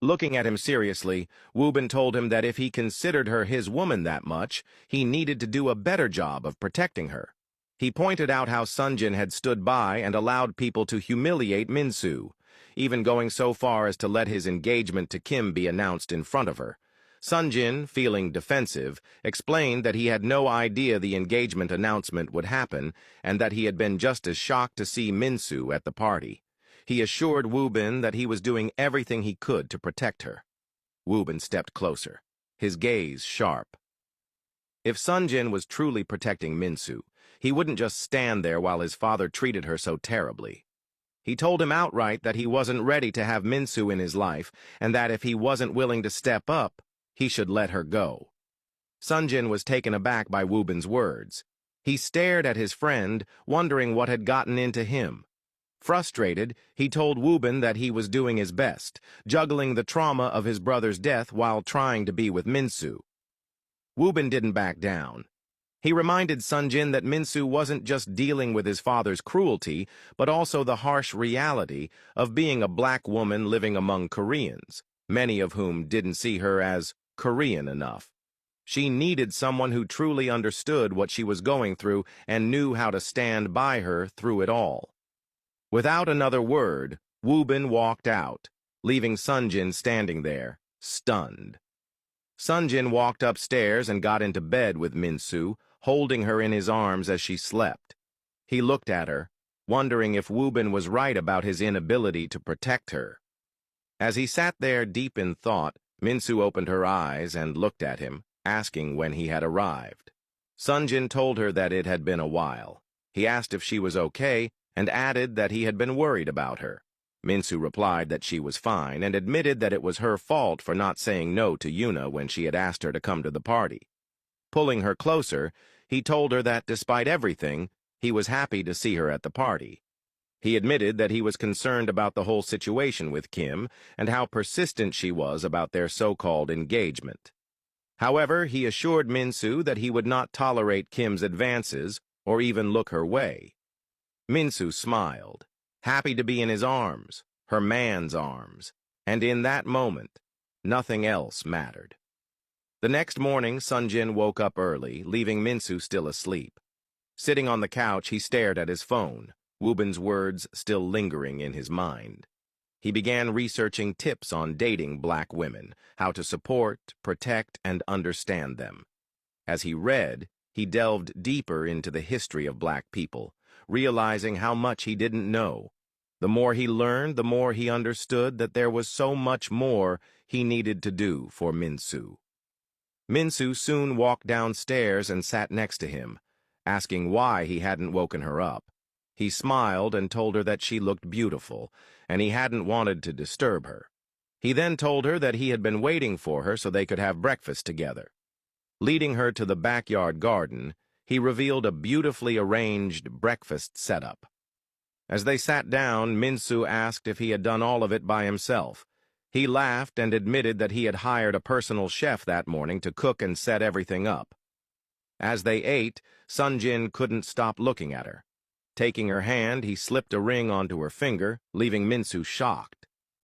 Looking at him seriously, Wubin told him that if he considered her his woman that much, he needed to do a better job of protecting her. He pointed out how Sunjin had stood by and allowed people to humiliate Minsu, even going so far as to let his engagement to Kim be announced in front of her. Sunjin, feeling defensive, explained that he had no idea the engagement announcement would happen and that he had been just as shocked to see Minsu at the party. He assured Wubin that he was doing everything he could to protect her. Wubin stepped closer, his gaze sharp. If Sunjin was truly protecting Minsu, he wouldn't just stand there while his father treated her so terribly. He told him outright that he wasn't ready to have Minsu in his life and that if he wasn't willing to step up, he should let her go. Sunjin was taken aback by Wubin's words. He stared at his friend, wondering what had gotten into him. Frustrated, he told Wubin that he was doing his best, juggling the trauma of his brother's death while trying to be with Minsu. Wubin didn't back down. He reminded Sunjin that Minsu wasn't just dealing with his father's cruelty, but also the harsh reality of being a black woman living among Koreans, many of whom didn't see her as Korean enough. She needed someone who truly understood what she was going through and knew how to stand by her through it all. Without another word, Wubin walked out, leaving Sunjin standing there, stunned. Sunjin walked upstairs and got into bed with Minsu, holding her in his arms as she slept. He looked at her, wondering if Wubin was right about his inability to protect her. As he sat there deep in thought, Minsu opened her eyes and looked at him, asking when he had arrived. Sunjin told her that it had been a while. He asked if she was okay, and added that he had been worried about her. Minsu replied that she was fine and admitted that it was her fault for not saying no to Yuna when she had asked her to come to the party. Pulling her closer, he told her that despite everything, he was happy to see her at the party. He admitted that he was concerned about the whole situation with Kim and how persistent she was about their so-called engagement. However, he assured Minsu that he would not tolerate Kim's advances or even look her way. Minsu smiled, happy to be in his arms, her man's arms, and in that moment, nothing else mattered. The next morning, Sunjin woke up early, leaving Minsu still asleep. Sitting on the couch, he stared at his phone, Wubin's words still lingering in his mind. He began researching tips on dating black women, how to support, protect, and understand them. As he read, he delved deeper into the history of black people, realizing how much he didn't know. The more he learned, the more he understood that there was so much more he needed to do for Minsu. Minsu soon walked downstairs and sat next to him, asking why he hadn't woken her up. He smiled and told her that she looked beautiful, and he hadn't wanted to disturb her. He then told her that he had been waiting for her so they could have breakfast together. Leading her to the backyard garden, he revealed a beautifully arranged breakfast setup. As they sat down, Minsu asked if he had done all of it by himself. He laughed and admitted that he had hired a personal chef that morning to cook and set everything up. As they ate, Sunjin couldn't stop looking at her. Taking her hand, he slipped a ring onto her finger, leaving Minsu shocked.